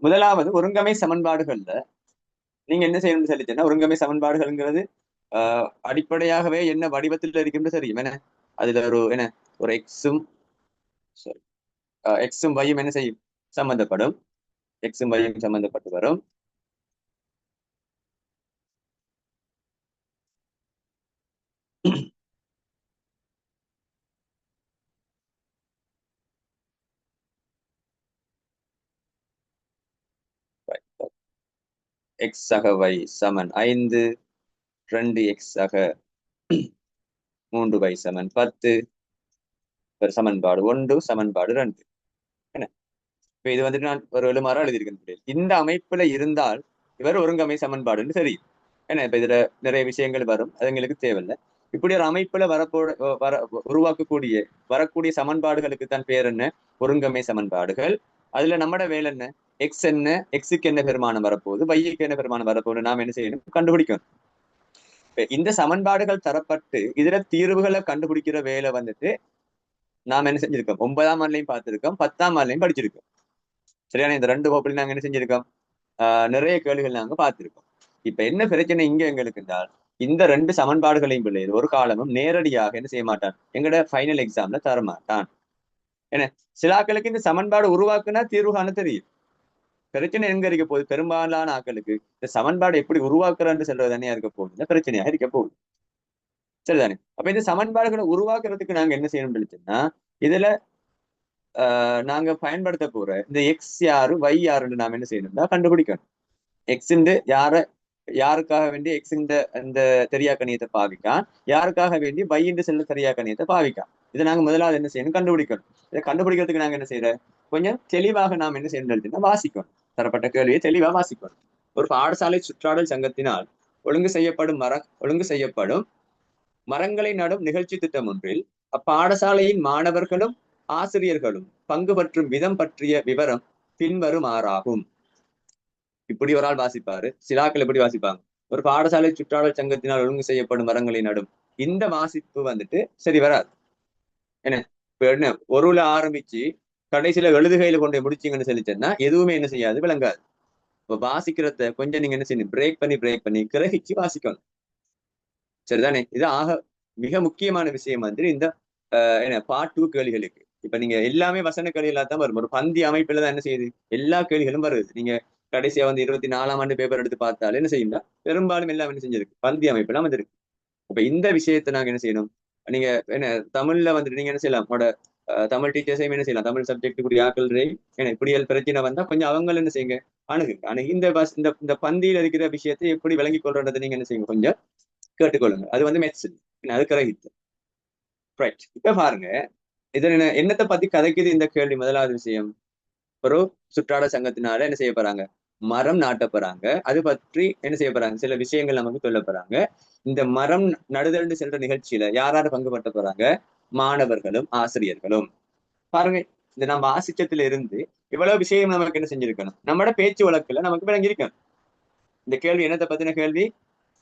முதலாவது ஒருங்கமை சமன்பாடுகள்ல நீங்க என்ன செய்யணும்னு சொல்லிச்சேன்னா, ஒருங்கமை சமன்பாடுகள்ங்கிறது அடிப்படையாகவே என்ன வடிவத்தில் இருக்கின்ற தெரியும் என்ன. அதுல ஒரு எக்ஸும் எக்ஸும் வையும் என்ன செய்யும் சம்பந்தப்படும். எக்ஸும் வையும் சம்பந்தப்பட்டு வரும். எக்ஸ் சக y சமன் 5, 2 எக்ஸ் சக 3y சமன் 10, சமன்பாடு 1 சமன்பாடு 2 என்ன. இப்ப இது வந்துட்டு நான் ஒரு எழுமாறா எழுதியிருக்கேன். இந்த அமைப்புல இருந்தால் இவர் ஒருங்கமை சமன்பாடுன்னு தெரியும். ஏன்னா இப்ப இதுல நிறைய விஷயங்கள் வரும், அது எங்களுக்கு தேவையில்லை. இப்படி ஒரு அமைப்புல உருவாக்கக்கூடிய வரக்கூடிய சமன்பாடுகளுக்கு தான் பேர் என்ன, ஒருங்கமை சமன்பாடுகள். அதுல நம்மட வேலை என்ன, எக்ஸ் என்ன, எக்ஸுக்கு என்ன பெருமானம் வரப்போகுது, வைக்கு என்ன பெருமானம் வரப்போகுது, நாம் என்ன செய்யணும், கண்டுபிடிக்கணும். இந்த சமன்பாடுகள் தரப்பட்டு இதுல தீர்வுகளை கண்டுபிடிக்கிற வேலை வந்துட்டு நாம் என்ன செஞ்சிருக்கோம், 9ஆம் ஆண்டுலையும் பார்த்திருக்கோம், 10ஆம் ஆண்டுலையும் படிச்சிருக்கோம். சரியான இந்த 2 வகுப்புலையும் நாங்க என்ன செஞ்சிருக்கோம், நிறைய கேள்விகள் நாங்க பார்த்திருக்கோம். இப்ப என்ன பிரச்சனை இங்க எங்களுக்கு என்றால், இந்த 2 சமன்பாடுகளையும் பிள்ளைகள் ஒரு காலமும் நேரடியாக என்ன செய்ய மாட்டான், எங்கட ஃபைனல் எக்ஸாம்ல தரமாட்டான். என்ன சிலாக்களுக்கு இந்த சமன்பாடு உருவாக்குனா தீர்வு காண தெரியும். பிரச்சனை எங்க இருக்க போகுது, பெரும்பாலான ஆக்களுக்கு இந்த சமன்பாடு எப்படி உருவாக்குறான்னு சொல்றது தனியா இருக்க போகுது, இந்த பிரச்சனையாக இருக்க போகுது. சரிதானே. அப்ப இந்த சமன்பாடுகளை உருவாக்குறதுக்கு நாங்க என்ன செய்யணும்னு இதுல நாங்க பயன்படுத்த போற இந்த எக்ஸ் யாரு y யாருன்னு நாம என்ன செய்யணும்னா கண்டுபிடிக்கணும். எக்ஸ் யாருக்காக வேண்டி எக்ஸ் இந்த தெரியாக்கணியத்தை பாவிக்கான், யாருக்காக வேண்டி y செல்ல தெரியாக்கணியத்தை பாவிக்கான். இதை நாங்க முதலாவது என்ன செய்யணும், கண்டுபிடிக்கணும். இதை கண்டுபிடிக்கிறதுக்கு நாங்க என்ன செய்யறோம், கொஞ்சம் தெளிவாக நாம் என்ன செய்யணும், வாசிக்கணும். தரப்பட்ட கேள்வியை தெளிவா வாசிக்கணும். ஒரு பாடசாலை சுற்றாடல் சங்கத்தினால் ஒழுங்கு செய்யப்படும் மரங்களை நடும் நிகழ்ச்சி திட்டம் ஒன்றில் அப்பாடசாலையின் மாணவர்களும் ஆசிரியர்களும் பங்கு பற்றும் விதம் பற்றிய விவரம் பின்வருமாறாகும். இப்படி ஒரு ஆள் வாசிப்பாரு. சிலாக்கள் எப்படி வாசிப்பாங்க, ஒரு பாடசாலை சுற்றாடல் சங்கத்தினால் ஒழுங்கு செய்யப்படும் மரங்களை நடும். இந்த வாசிப்பு வந்துட்டு சரி வராது. என்ன ஒருல ஆரம்பிச்சு கடைசியில எழுதுகையில கொண்டு முடிச்சிங்கன்னு சொல்லிச்சேன்னா எதுவுமே என்ன செய்யாது, விளங்காது. இப்ப வாசிக்கிறத கொஞ்சம் நீங்க என்ன செய்யணும், பிரேக் பண்ணி கிரகிச்சு வாசிக்கணும். சரிதானே. இது மிக முக்கியமான விஷயம் வந்து இந்த பார்ட் 2 கேள்விகளுக்கு. இப்ப நீங்க எல்லாமே வசன கேள்விகளா தான் வரும். ஒரு பந்தி அமைப்புல தான் என்ன செய்யுது, எல்லா கேள்விகளும் வருது. நீங்க கடைசியா வந்து 24ஆம் ஆண்டு பேப்பர் எடுத்து பார்த்தாலும் என்ன செய்யும்னா பெரும்பாலும் எல்லாம் என்ன செஞ்சிருக்கு, பந்தி அமைப்புலாம் வந்துருக்கு. இப்ப இந்த விஷயத்த நாங்க என்ன செய்யணும், நீங்க தமிழ்ல வந்துட்டு நீங்க என்ன செய்யலாம், உங்களோட தமிழ் டீச்சர்ஸையும் என்ன செய்யலாம், தமிழ் சப்ஜெக்ட் கூடிய ஆக்கள்றையும் இப்படியல் பிரச்சனை வந்தா கொஞ்சம் அவங்க என்ன செய்யுங்க, அணுகு இந்த பந்தியில் இருக்கிற விஷயத்தை எப்படி விளங்கி கொள்றதை நீங்க என்ன செய்யுங்க, கொஞ்சம் கேட்டுக்கொள்ளுங்க. அது வந்து மெட்ஸ், அது கிரகித்து. ரைட். இப்ப பாருங்க, இதுல என்னத்தை பத்தி கதைக்குது இந்த கேள்வி. முதலாவது விஷயம், ஒரு சுற்றாட சங்கத்தினால என்ன செய்ய போறாங்க, மரம் நாட்ட போறாங்க. அது பற்றி என்ன செய்ய போறாங்க, சில விஷயங்கள் நமக்கு சொல்ல போறாங்க. இந்த மரம் நடுதல் செல்ற நிகழ்ச்சியில யாராரு பங்கு பற்ற போறாங்க, மாணவர்களும் ஆசிரியர்களும். பாருங்க, இந்த நம்ம ஆசிச்சத்துல இருந்து இவ்வளவு விஷயம் நமக்கு என்ன செஞ்சிருக்கணும், நம்மளோட பேச்சு வழக்குல நமக்கு விளங்கியிருக்கணும். இந்த கேள்வி என்னத்தை பத்தின கேள்வி,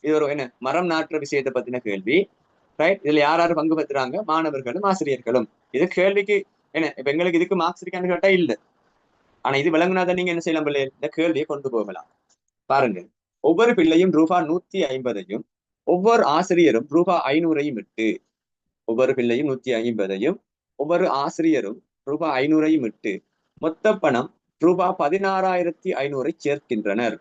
இது ஒரு மரம் நாட்டுற விஷயத்தை பத்தின கேள்வி. ரைட். இதுல யாராரு பங்கு பெற்றுறாங்க, மாணவர்களும் ஆசிரியர்களும். இது கேள்விக்கு இப்ப எங்களுக்கு இதுக்கு மார்க்ஸ் இருக்கான்னு கேட்டா இல்ல. ஆனா இது விளங்குனாதான் நீங்க என்ன செய்யலாம் பிள்ளை, இந்த கேள்வியை கொண்டு போகலாம். பாருங்க, ஒவ்வொரு பிள்ளையும் ரூபாய் 150ஐயும் ஒவ்வொரு ஆசிரியரும் ரூபாய் 500ஐயும் இட்டு, ஒவ்வொரு பிள்ளையும் 150ஐயும் ஒவ்வொரு ஆசிரியரும் ரூபாய் 500ஐயும் இட்டு மொத்த பணம் ரூபாய் 16,500 சேர்க்கின்றனர்.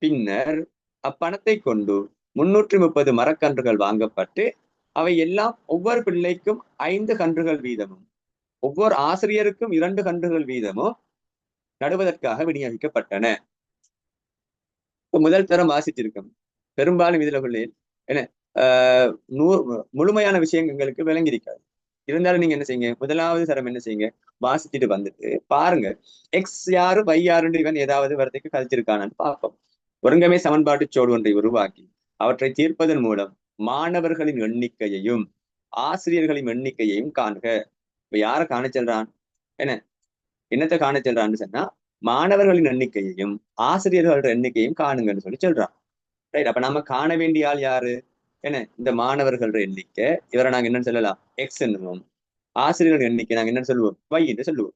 பின்னர் அப்பணத்தை கொண்டு 330 மரக்கன்றுகள் வாங்கப்பட்டு அவை எல்லாம் ஒவ்வொரு பிள்ளைக்கும் 5 கன்றுகள் வீதமும் ஒவ்வொரு ஆசிரியருக்கும் 2 கன்றுகள் வீதமும் நடுவதற்காக விநியோகிக்கப்பட்டன. முதல் தரம் வாசிச்சிருக்கோம். பெரும்பாலும் இதுல என்ன முழுமையான விஷயங்களுக்கு விளங்கியிருக்காது. இருந்தாலும் நீங்க என்ன செய்யுங்க, முதலாவது தரம் என்ன செய்யுங்க, வாசிச்சுட்டு வந்துட்டு பாருங்க, எக்ஸ் யாரு y யாருன்னு இவன் ஏதாவது வரத்துக்கு கழிச்சிருக்கானு பார்ப்போம். ஒருங்கமை சமன்பாட்டு சோடு ஒன்றை உருவாக்கி அவற்றை தீர்ப்பதன் மூலம் மாணவர்களின் எண்ணிக்கையையும் ஆசிரியர்களின் எண்ணிக்கையையும் காண்க. இப்ப யார காண செல்றான், என்னத்தை காண செல்றான்னு சொன்னா மாணவர்களின் எண்ணிக்கையையும் ஆசிரியர்களோட எண்ணிக்கையும் காணுங்கன்னு சொல்லி சொல்றான். ரைட். அப்ப நம்ம காண வேண்டிய ஆள் யாரு, இந்த மாணவர்களோட எண்ணிக்கை, இவரை நாங்க என்னன்னு சொல்லலாம், எக்ஸ் என்னுவோம். ஆசிரியர்கள் எண்ணிக்கை நாங்க என்னன்னு சொல்லுவோம், y என்று சொல்லுவோம்.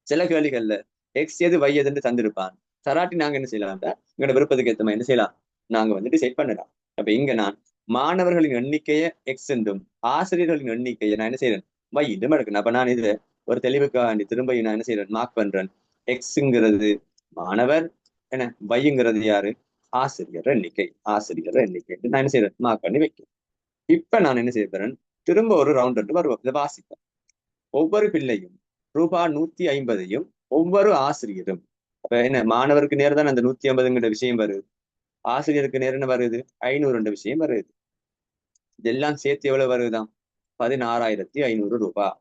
சில கேள்விகள்ல எக்ஸ் எது y எதுன்னு தந்திருப்பான், தராட்டி நாங்க என்ன செய்யலாம்டா எங்களோட விருப்பத்துக்கு ஏற்ற மாதிரி என்ன செய்யலாம், நாங்க வந்து டிசைட் பண்ணலாம். அப்ப இங்க நான் மாணவர்களின் எண்ணிக்கையை எக்ஸ் என்றும் ஆசிரியர்களின் எண்ணிக்கையை நான் என்ன செய்யறேன் y என்றும் எடுக்கணும். அப்ப நான் இது ஒரு தெளிவுக்காக வேண்டி திரும்ப நான் என்ன செய்யறேன், மார்க் பண்றேன். எக்ஸுங்கிறது மாணவர், என்ன வைங்கிறது யாரு, ஆசிரியர் எண்ணிக்கை. ஆசிரியர் எண்ணிக்கை நான் என்ன செய்யறேன், மார்க் பண்ணி வைக்கிறேன். இப்ப நான் என்ன செய்ய போறேன், திரும்ப ஒரு ரவுண்ட் எடுத்து வருவோம். இதை வாசிப்பேன். ஒவ்வொரு பிள்ளையும் ரூபாய் 150ஐயும் ஒவ்வொரு ஆசிரியரும், அப்ப என்ன மாணவருக்கு நேரம் தான் அந்த 150ங்கிற விஷயம் வருது, ஆசிரியருக்கு நேரம் என்ன வருது, 500 விஷயம் வருது. இதெல்லாம் சேர்த்து எவ்வளவு வருதுதான், 16,500 ரூபாய்.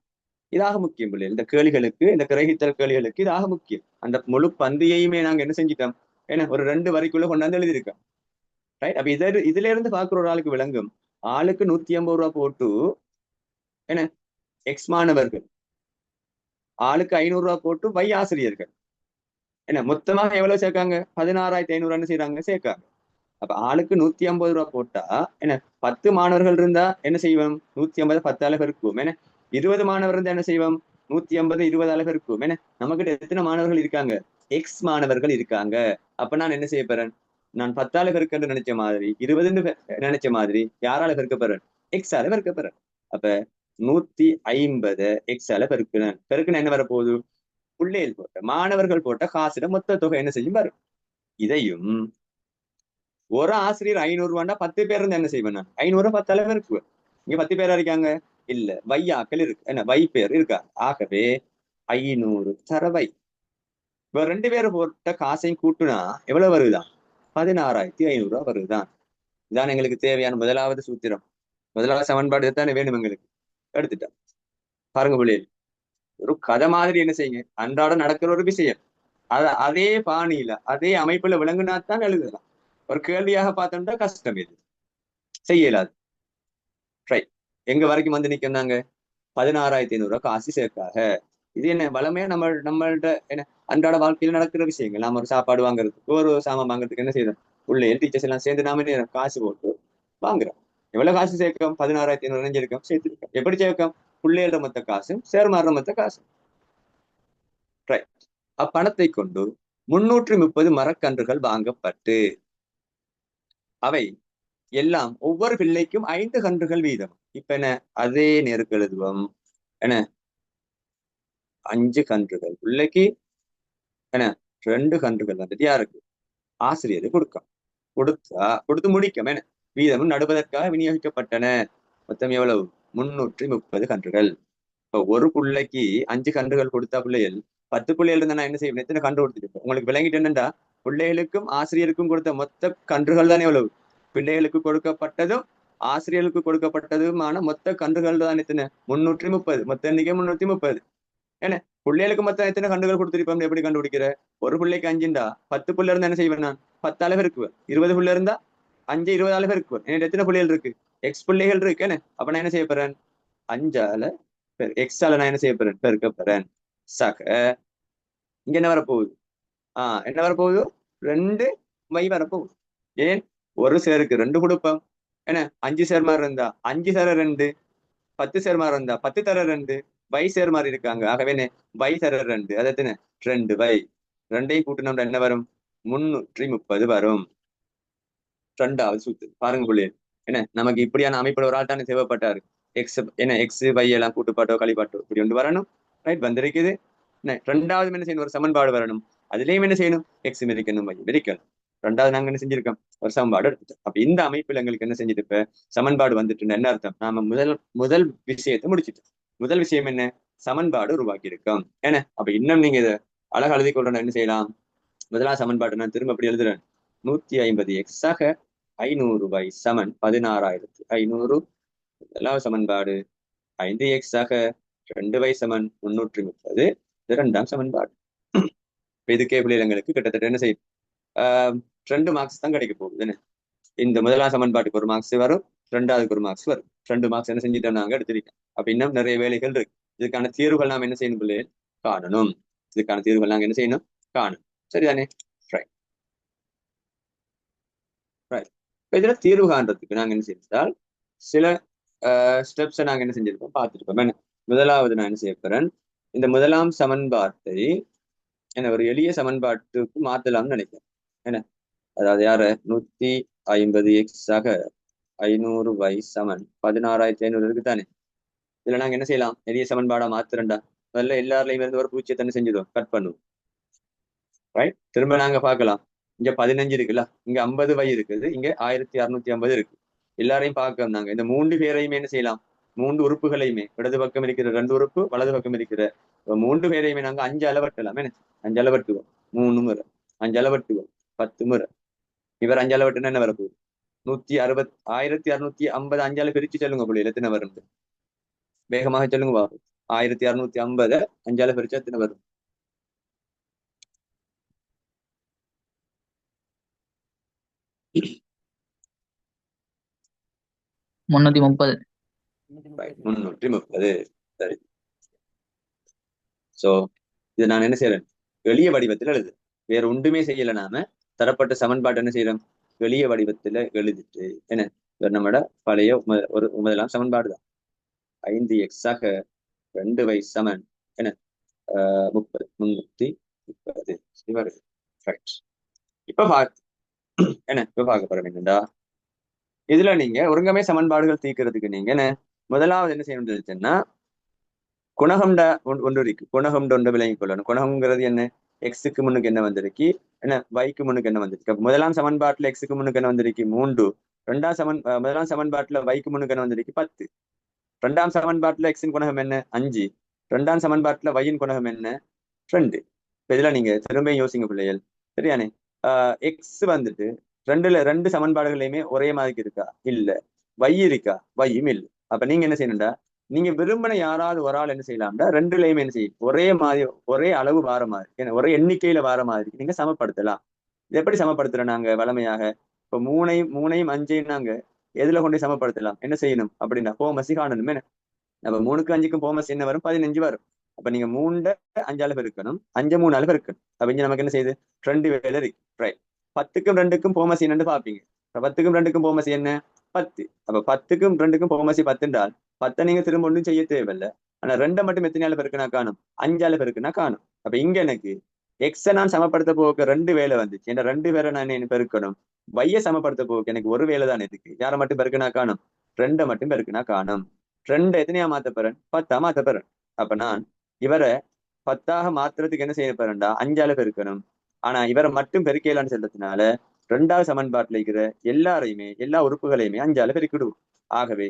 இதாக முக்கியம் பிள்ளை. இந்த கேள்விகளுக்கு, இந்த கிரகித்தல் கேள்விகளுக்கு இதாக முக்கியம். அந்த முழு பந்தியையுமே நாங்க என்ன செஞ்சிட்டோம், ஏன்னா ஒரு 2 வரிக்குள்ள கொண்டாந்து எழுதியிருக்கோம். ரைட். அப்ப இதுல இருந்து பாக்குற ஒரு ஆளுக்கு விளங்கும், ஆளுக்கு 150 ரூபாய் போட்டு என்ன எக்ஸ் மாணவர்கள், ஆளுக்கு 500 ரூபாய் போட்டு வை ஆசிரியர்கள், என்ன மொத்தமாக எவ்வளவு சேர்க்காங்க, 16,500 செய்யறாங்க சேர்க்காங்க. அப்ப ஆளுக்கு 150 ரூபாய் போட்டா என்ன 10 மாணவர்கள் இருந்தா என்ன செய்வோம், 150 10 பெருக்குவோம். என்ன 20 மாணவர் இருந்தா என்ன செய்வோம், 150 20 பெருக்குவோம். என்ன நம்ம கிட்ட எத்தனை மாணவர்கள் இருக்காங்க, எக்ஸ் மாணவர்கள் இருக்காங்க. அப்ப நான் என்ன செய்ய போறேன், நான் 10 பெருக்கன்னு நினைச்ச மாதிரி 20 நினைச்ச மாதிரி யாரால பெருக்க போறேன், எக்ஸ் ஆல பெருக்க போறேன். அப்ப 150 எக்ஸ் ஆல பெருக்குனேன். பெருக்குன்னு என்ன வரப்போகுது, பிள்ளைகள் போட்ட மாணவர்கள் போட்ட காசுட மொத்த தொகை என்ன செய்யும் வரும். இதையும் ஒரு ஆசிரியர் 500 ரூபாண்டா 10 பேர் இருந்து என்ன செய்வேன், 500 10 இருக்கு. இங்க 10 பேரா இருக்காங்க, இல்ல வையாக்கள் இருக்கு, என்ன வை பேர் இருக்கா. ஆகவே 500 தரவை இப்ப 2 பேரும் போட்ட காசையும் கூட்டுனா எவ்வளவு வருதுதான், 16,500 ரூபாய் வருதுதான். இதான் எங்களுக்கு தேவையான முதலாவது சூத்திரம், முதலாவது சமன்பாடு தானே வேணும் எங்களுக்கு. எடுத்துட்டேன். பாருங்க பிள்ளைகள், ஒரு கதை மாதிரி என்ன செய்யுங்க, அன்றாட நடக்கிற ஒரு விஷயம் அதே பாணியில அதே அமைப்புல விளங்குனாத்தான் எழுதலாம். ஒரு கேள்வியாக பார்த்தோம்னா கஷ்டம், இது செய்ய இயலாது. ரைட். எங்க வரைக்கும் வந்து நிக்கிறாங்க, 16,500 ரூபாய் காசு சேர்க்காக. இது என்ன வளமையா நம்மள்ட்ட என்ன அன்றாட வாழ்க்கையில நடக்கிற விஷயங்கள். நாம ஒரு சாப்பாடு வாங்குறதுக்கு, ஒரு சாமான் வாங்குறதுக்கு என்ன செய்யறோம், உள்ள டீச்சர்ஸ் எல்லாம் சேர்ந்து நாம காசு போட்டு வாங்குறோம். எவ்வளவு காசு சேர்க்கும், 16,500 நினைஞ்சிருக்கோம், சேர்த்திருக்கோம். எப்படி சேர்க்கும், பிள்ளைகள மொத்த காசும் சேர்மாற மொத்த காசும். ரைட். அப்பணத்தை கொண்டு 330 மரக்கன்றுகள் வாங்கப்பட்டு அவை எல்லாம் ஒவ்வொரு பிள்ளைக்கும் 5 கன்றுகள் வீதம். இப்ப என்ன அதே நேருக்கு எழுதுவோம். என்ன 5 கன்றுகள் பிள்ளைக்கு, என்ன 2 கன்றுகள் வந்துட்டு யாருக்கு, ஆசிரியரு கொடுத்து முடிக்கும். என்ன வீதமும் நடுவதற்காக விநியோகிக்கப்பட்டன. மொத்தம் எவ்வளவு, 330 கன்றுகள். இப்ப ஒரு பிள்ளைக்கு 5 கன்றுகள் கொடுத்தா பிள்ளைகள் 10 பிள்ளைகள் இருந்தா நான் என்ன செய்வேன், எத்தனை கன்று கொடுத்துருப்பேன். உங்களுக்கு விளங்கிட்டு என்னண்டா, பிள்ளைகளுக்கும் ஆசிரியருக்கும் கொடுத்த மொத்த கன்றுகள் தானே எவ்வளவு, பிள்ளைகளுக்கு கொடுக்கப்பட்டதும் ஆசிரியர்களுக்கு கொடுக்கப்பட்டதுமான மொத்த கன்றுகள் தான் எத்தனை, 330. மொத்த எண்ணிக்கை 330. என்ன பிள்ளைகளுக்கு மொத்தம் எத்தனை கன்றுகள் கொடுத்துருப்போம், எப்படி கண்டுபிடிக்கிற, ஒரு பிள்ளைக்கு 5ண்டா 10 பிள்ளை இருந்தா என்ன செய்வேன், நான் 10 அளவு இருக்குவேன். 20 பிள்ளை இருந்தா 5 20 அளவு இருக்குவேன். என்ன எத்தனை பிள்ளைகள் இருக்கு, எக்ஸ் பிள்ளைகள் இருக்கு. என்ன அப்ப நான் என்ன செய்ய போறேன், 5ஆல எக்ஸால நான் என்ன செய்ய போறேன், பெருக்க போறேன். சக இங்க என்ன வரப்போகுது, என்ன வரப்போகுது, 2 மை வரப்போகுது. ஏன், ஒரு சேருக்கு 2 கொடுப்போம். என்ன 5 சேர்மாறு இருந்தா 5 தர 2, 10 சேர்மாறு இருந்தா 10 தர 2, வை சேர்மாறு இருக்காங்க. ஆகவே வை தர 2, அது எத்தனை 2 வை. 2ஐயும் கூட்டினோம்னா என்ன வரும், 330 வரும். 2வது சூத்து பாருங்க புள்ளி. என்ன நமக்கு இப்படியான அமைப்புல ஒரு ஆள் தானே தேவைப்பட்டாரு. எக்ஸ் என்ன எக்ஸ் வை எல்லாம் கூட்டுப்பாட்டோ கழிப்பாட்டோ இப்படி ஒன்று வரணும். ரைட், வந்திருக்குது. 2வது என்ன செய்யணும், ஒரு சமன்பாடு வரணும். அதுலயும் என்ன செய்யணும், எக்ஸ் மிதிக்கணும், வை மிதிக்கணும். 2வது நாங்க என்ன செஞ்சிருக்கோம், ஒரு சமன்பாடு எடுத்துட்டோம். அப்ப இந்த அமைப்புல எங்களுக்கு என்ன செஞ்சுட்டு இப்ப சமன்பாடு வந்துட்டு என்ன அர்த்தம், நாம முதல் விஷயத்தை முடிச்சுட்டோம். முதல் விஷயம் என்ன, சமன்பாடு உருவாக்கி இருக்கோம். என்ன அப்ப இன்னும் நீங்க இதை அழகா எழுதி கொள்றோம். என்ன செய்யலாம், முதலாவது சமன்பாடு நான் திரும்ப அப்படி எழுதுறேன். 150 எக்ஸாக 500 ரூபாய் சமன் 16,500. முதலாவது சமன்பாடு 5 எக்ஸாக 2y சமன் 330. 2ஆம் சமன்பாடு. இதுக்கே பிள்ளைங்களுக்கு கிட்டத்தட்ட என்ன செய்யும், 2 மார்க்ஸ் தான் கிடைக்க போகுது. இந்த முதலாம் சமன்பாட்டுக்கு ஒரு மார்க்ஸ் வரும், 2ஆவதுக்கு ஒரு மார்க்ஸ் வரும். 2 மார்க்ஸ் என்ன செஞ்சுட்டோம், நாங்க எடுத்திருக்கோம். அப்ப இன்னும் நிறைய வேலைகள் இருக்கு. இதுக்கான தீர்வுகள் நாம் என்ன செய்யணும் பிள்ளைகள், காணணும். இதுக்கான தீர்வுகள் நாங்க என்ன செய்யணும், காணும். சரிதானே, ரைட் ரைட். இதுல தீர்வு காண்றதுக்கு நாங்க என்ன செஞ்சால் சில ஸ்டெப்ஸை நாங்க என்ன செஞ்சிருக்கோம் பார்த்துருக்கோம். முதலாவது நான் என்ன செய்ய போறேன், இந்த முதலாம் சமன்பாட்டை என்ன ஒரு எளிய சமன்பாட்டுக்கு மாத்தலாம்னு நினைக்கிறேன். என்ன அதாவது யார 150x ஆக 500y சமன் 16,500 இருக்குதானே. இதுல நாங்க என்ன செய்யலாம்? எளிய சமன்பாடா மாத்துறேன்டா. முதல்ல எல்லாருலயும் இருந்து ஒரு பூஜ்ஜியத்தை செஞ்சிடும், கட் பண்ணுவோம். ரைட், திரும்ப நாங்க பார்க்கலாம். இங்க 15 இருக்குல்ல, இங்க 50y இருக்குது, இங்க 1650 இருக்கு. எல்லாரையும் பார்க்க நாங்க இந்த 3 பேரையுமே என்ன செய்யலாம்? 3 உறுப்புகளையுமே, இடது பக்கம் இருக்கிற 2 உறுப்பு, வலது பக்கம் இருக்கிற 3 பேரையுமே நாங்க 5 அளவட்டலாம். என்ன 5 அளவட்டுவோம், 3 முறை 5 அளவட்டுவோம், 10 முறை. இவர் 5 அளவட்டுனா என்ன வரப்போகுது? 160, 1650 5ஆல பிரிச்சு சொல்லுங்க பிள்ளைகள், எத்தனை வரும்? வேகமாக சொல்லுங்க பாப்போம். 1650 5ஆல பிரிச்சா எத்தனை வரும்? 330. 330. சரி. சோ இது நான் என்ன செய்யறேன்? எளிய வடிவத்தில் எழுது. வேற ஒன்றுமே செய்யல. நாம தரப்பட்ட சமன்பாடு என்ன செய்யறோம்? எளிய வடிவத்துல எழுதிட்டு என்ன நம்மட பழைய ஒரு முதலாம் சமன்பாடு தான். 5x ஆக 2y சமன் என்ன 30 330 வருது. இப்ப என்ன இப்ப பார்க்க போறோம் என்னடா, இதுல நீங்க ஒருங்கமை சமன்பாடுகள் தீர்க்கிறதுக்கு நீங்க என்ன முதலாவது என்ன செய்யணும்னு சொல்லிச்சுன்னா, குணகம்ட ஒன்று இருக்கு. குணகம்ட ஒன்று விளங்கி கொள்ளணும். குணகம்ங்கிறது என்ன? எக்ஸுக்கு முன்னுக்கு என்ன வந்திருக்கு, என்ன வைக்கு முன்னுக்கு என்ன வந்திருக்கு. முதலாம் சமன்பாட்டுல எக்ஸுக்கு முன்னுக்கு என்ன வந்திருக்கு? 3. முதலாம் சமன்பாட்டுல வைக்கு முன்னுக்கு என்ன வந்திருக்கு? 10. ரெண்டாம் சமன்பாட்டுல எக்ஸின் குணகம் என்ன? 5. ரெண்டாம் சமன்பாட்டுல வையின் குணகம் என்ன? 2. இப்ப இதுல நீங்க திரும்ப யோசிங்க பிள்ளைகள், சரியானே? எக்ஸ் வந்துட்டு ரெண்டு சமன்பாடுகளையுமே ஒரே மாதிரி இருக்கா? இல்ல. வை இருக்கா? வையும் இல்லை. அப்ப நீங்க என்ன செய்யணும்டா, நீங்க விரும்பின யாராவது ஒரு ஆள் என்ன செய்யலாம்டா, ரெண்டுலையுமே என்ன செய்யும்? ஒரே மாதிரி, ஒரே அளவு வார மாதிரி, ஒரே எண்ணிக்கையில வார மாதிரி நீங்க சமப்படுத்தலாம். இது எப்படி சமப்படுத்துறோம் நாங்க வளமையாக? இப்ப மூணையும் 5ஐயும் நாங்க எதுல கொண்டு சமப்படுத்தலாம்? என்ன செய்யணும் அப்படின்னா, போமசி காணணுமே. நம்ம 3க்கும் 5க்கும் போமசி என்ன வரும்? 15 வரும். அப்ப நீங்க 3 5ஆல பெருக்கணும், 5 3ஆல பெருக்கணும். அப்ப இங்க நமக்கு என்ன செய்யுது? 2 வேலை இருக்கு. ரைட். 10க்கும் 2க்கும் போமசி என்னன்னு பாப்பீங்க. 10க்கும் 2க்கும் போமசி என்ன? 10. அப்ப 10க்கும் 2க்கும் போமசி 10 என்றால் 10 நீங்க திரும்ப ஒன்றும் செய்ய தேவையில்லை. ஆனா 2 மட்டும் எத்தனையால பெருக்கினா காணும்? 5ஆல பெருக்கினா காணும். அப்ப இங்க எனக்கு எக்ஸ நான் சமப்படுத்த போக 2 வேலை வந்துச்சு. ஏன்னா 2 பேரை நான் என்ன பெருக்கணும்? வைய சமப்படுத்த போக எனக்கு ஒரு வேலை தான் இருக்கு. யாரை மட்டும் பெருக்கினா காணும்? 2 மட்டும் பெருக்கினா காணும். 2 எத்தனையா மாத்த போறேன்? 10ஆ மாத்த போறேன். அப்ப நான் இவரை 10ஆக மாத்துறதுக்கு என்ன செய்ய போறேன்டா? 5ஆல பெருக்கணும். ஆனா இவரை மட்டும் பெருக்கலான்னு சொல்றதுனால 2வது சமன்பாட்டுல இருக்கிற எல்லாரையுமே, எல்லா உறுப்புகளையுமே 5ஆல பெருக்கிடுவோம். ஆகவே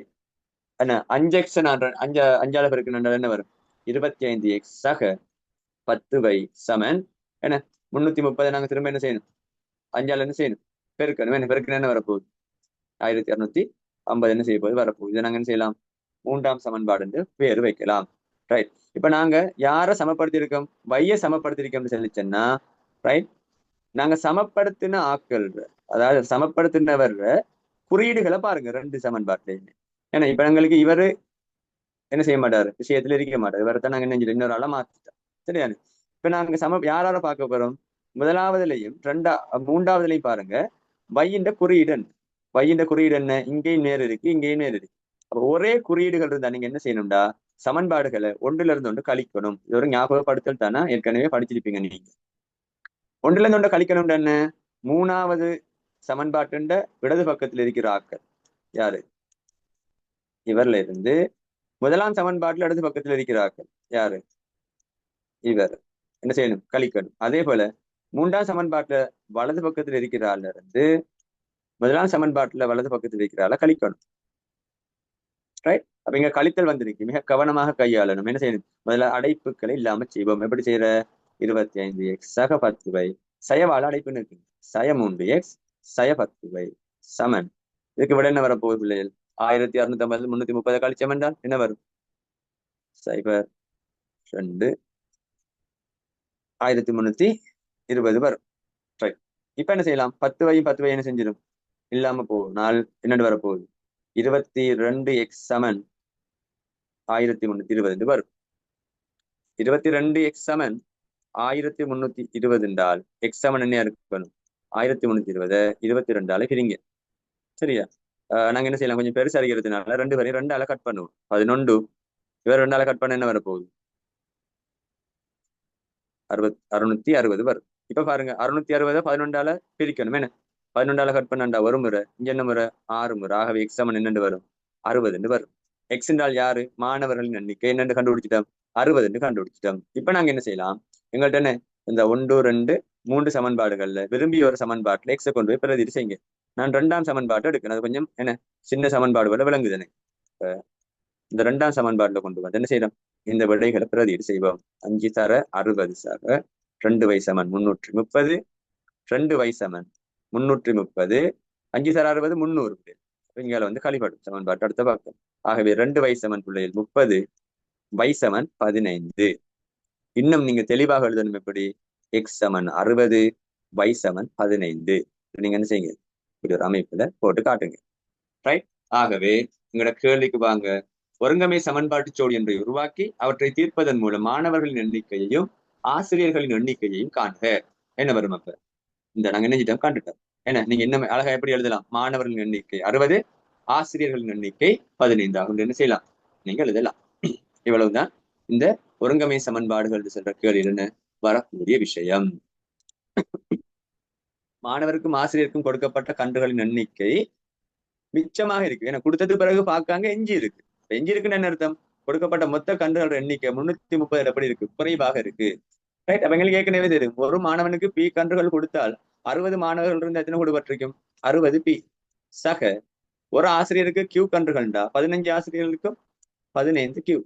என்ன 5x நான் 5ஆல பெருக்கணும்னா என்ன வரும்? 25x ஆக 10y சமன் என்ன 330. நாங்க திரும்ப என்ன செய்யணும்? 5ஆல என்ன செய்யணும்? பெருக்கணும். என்ன பெருக்கணும்? என்ன வரப்போகுது? 1650 என்ன செய்ய போகுது? வரப்போகுது. இதை நாங்க என்ன செய்யலாம்? 3ஆம் சமன்பாடு என்று பேர் வைக்கலாம். ரைட். இப்ப நாங்க யாரை சமப்படுத்தியிருக்கோம்? வைய சமப்படுத்திருக்கோம்னு சொல்லிச்சோன்னா, ரைட், நாங்க சமப்படுத்தின ஆட்கள், அதாவது சமப்படுத்தினவர் குறியீடுகளை பாருங்க 2 சமன்பாட்டுலையுமே. ஏன்னா இப்ப எங்களுக்கு இவரு என்ன செய்ய மாட்டாரு? விஷயத்துல இருக்க மாட்டாரு. இவரை நாங்க என்ன இன்னொரு ஆளா மாத்திட்டோம். சரியானு? இப்ப நாங்க யாரால பார்க்க போறோம்? முதலாவதுலையும் 3ஆவதுலையும் பாருங்க, வையின்ற குறியீடு என்ன? வையின்ற குறியீடு என்ன? இங்கேயும் நேர் இருக்கு, இங்கேயும் நேர் இருக்கு. அப்ப ஒரே குறியீடுகள் இருந்தா நீங்க என்ன செய்யணும்டா? சமன்பாடுகளை ஒன்றுல இருந்து ஒன்று கழிக்கணும். இது ஒரு ஞாபகப்படுத்தல் தானே, ஏற்கனவே படிச்சிருப்பீங்க நீங்க. ஒன்றுல இருந்து ஒன்று கழிக்கணும் என்ன? 3ஆவது சமன்பாட்டுண்ட இடது பக்கத்தில் இருக்கிற ஆக்கள் யாரு? இவர்ல இருந்து முதலாம் சமன்பாட்டுல இடது பக்கத்தில் இருக்கிற ஆக்கள் யாரு? இவர். என்ன செய்யணும்? கழிக்கணும். அதே போல 3ஆம் சமன்பாட்டுல வலது பக்கத்தில் இருக்கிற ஆள்ல இருந்து முதலாம் சமன்பாட்டுல வலது பக்கத்தில் இருக்கிற ஆளை கழிக்கணும். ரைட். அப்ப இங்க கழித்தல் வந்திருக்கு. மிக கவனமாக கையாளணும். என்ன செய்யணும்? முதல்ல அடைப்புகளை இல்லாம செய்வோம். எப்படி செய்யற? 25x சக 10y சயவால அடைப்புன்னு இருக்கு. சய 3x சய 10y சமன். இதுக்கு விட என்ன வரப்போகுது பிள்ளைகள்? 1650 330 கழிச்சம் என்றால் என்ன வரும்? 0 2 1320 வரும். ரைட். இப்ப என்ன செய்யலாம்? 10y என்ன செஞ்சிடும்? இல்லாம போகும். 4 என்னண்டு வரப்போகுது? 22x சமன் 1320 வரும். 22x சமன் 1320 என்றால் எக்ஸ் சமன் என்ன இருக்கணும்? 1320 22ஆல பிரிங்க. சரியா? நாங்க என்ன செய்யலாம்? கொஞ்சம் பெருசா இருக்கிறதுனால 2 வரையும் 2ஆல கட் பண்ணுவோம். 11. இவர் 2ஆல கட் பண்ண என்ன வரப்போகுது? 660 வரும். இப்ப பாருங்க 660 11ஆல பிரிக்கணும். என்ன 11ஆல கட் பண்ணா ஒரு முறை, இங்க என்ன முறை 6 முறை. ஆகவே எக்ஸ் சமன் என்னண்டு வரும் 60 வரும். எக்ஸ் என்றால் யாரு மாணவர்களின் எண்ணிக்கை என்னென்று கண்டுபிடிச்சிட்டோம் 60 கண்டுபிடிச்சிட்டோம். இப்ப நாங்க என்ன செய்யலாம் எங்கள்கிட்ட என்ன இந்த 1 2 3 சமன்பாடுகள்ல விரும்பிய ஒரு சமன்பாட்டுல எக்ஸை கொண்டு போய் பிரதிட்டு செய்யுங்க. நான் 2ஆம் சமன்பாட்டை எடுக்கணும். அது கொஞ்சம் என்ன சின்ன சமன்பாடு போல விளங்குதானே. இந்த 2ஆம் சமன்பாட்டுல கொண்டு வந்து என்ன செய்யறோம் இந்த விடைகளை பிரதியீடு செய்வோம். 5 தர 60 சாக 2y சமன் 330, 2y சமன் 330, 5 தர 60 300. இங்கால வந்து கழிப்படும் சமன்பாட்டு அடுத்த பார்க்கும். ஆகவே 2y சமன் பிள்ளைகள் 30, y சமன் 15. இன்னும் நீங்க தெளிவாக எழுதணும் எப்படி எக்ஸ் சமன் 60, y சமன் 15. நீங்க என்ன செய்யுங்க இப்படி ஒரு அமைப்புல போட்டு காட்டுங்க. ரைட். ஆகவே உங்களோட கேள்விக்கு வாங்க. ஒருங்கமை சமன்பாட்டு ஜோடி ஒன்றை உருவாக்கி அவற்றை தீர்ப்பதன் மூலம் மாணவர்களின் எண்ணிக்கையையும் ஆசிரியர்களின் எண்ணிக்கையையும் காண்க. என்ன வரும் அப்ப இந்த நாங்க என்ன கண்டுட்டோம். என்ன நீங்க இன்னும் அழகா எப்படி எழுதலாம் மாணவர்களின் எண்ணிக்கை 60, ஆசிரியர்களின் எண்ணிக்கை 15 ஆகும் என்ன செய்யலாம் நீங்க எழுதலாம். இவ்வளவுதான் இந்த ஒருங்கமை சமன்பாடுகள் சொல்ற கேள்வியில் என்ன வரக்கூடிய விஷயம். மாணவருக்கும் ஆசிரியருக்கும் கொடுக்கப்பட்ட கன்றுகளின் எண்ணிக்கை மிச்சமாக இருக்கு. ஏன்னா கொடுத்தது பிறகு பார்க்காங்க எஞ்சி இருக்கு. எஞ்சி இருக்குன்னு என்ன அர்த்தம் கொடுக்கப்பட்ட மொத்த கன்றுகளோட எண்ணிக்கை 330 எப்படி இருக்கு குறைவாக இருக்கு. ரைட். அப்ப எங்களுக்கு ஏற்கனவே தெரியும் ஒரு மாணவனுக்கு பி கன்றுகள் கொடுத்தால் 60 மாணவர்கள் இருந்து எத்தனை கொடுப்பட்டிருக்கும் 60 பி சக ஒரு ஆசிரியருக்கு கியூ கன்றுகள்டா 15 ஆசிரியர்களுக்கும் 15 கியூ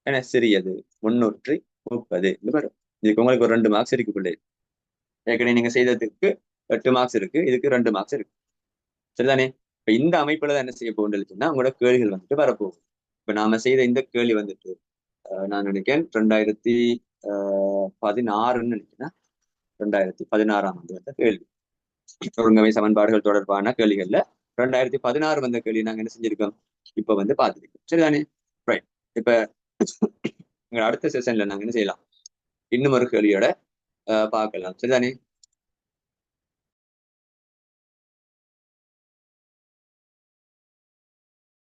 என சிறியது 330 வரும். இதுக்கு உங்களுக்கு ஒரு 2 மார்க்ஸ் இருக்கு பிள்ளை. ஏற்கனவே நீங்க செய்ததுக்கு 8 மார்க்ஸ் இருக்கு, இதுக்கு 2 மார்க்ஸ் இருக்கு. சரிதானே. இப்ப இந்த அமைப்புல தான் என்ன செய்ய போகுதுன்னா உங்களோட கேள்விகள் வந்துட்டு வரப்போகுது. இப்ப நாம செய்த இந்த கேள்வி வந்துட்டு நான் நினைக்கிறேன் 2016 நினைக்கிறேன் 2016 ஆண்டு வந்த கேள்வி. ஒருங்கமை சமன்பாடுகள் தொடர்பான கேள்விகள்ல 2016 வந்த கேள்வி நாங்க என்ன செஞ்சிருக்கோம் இப்ப வந்து பார்த்துருக்கோம். சரிதானே. ரைட். இப்ப அடுத்த செஷன்ல நாங்க என்ன செய்யலாம் இன்னும் ஒரு கேள்வியோட பார்க்கலாம். சரிதானே.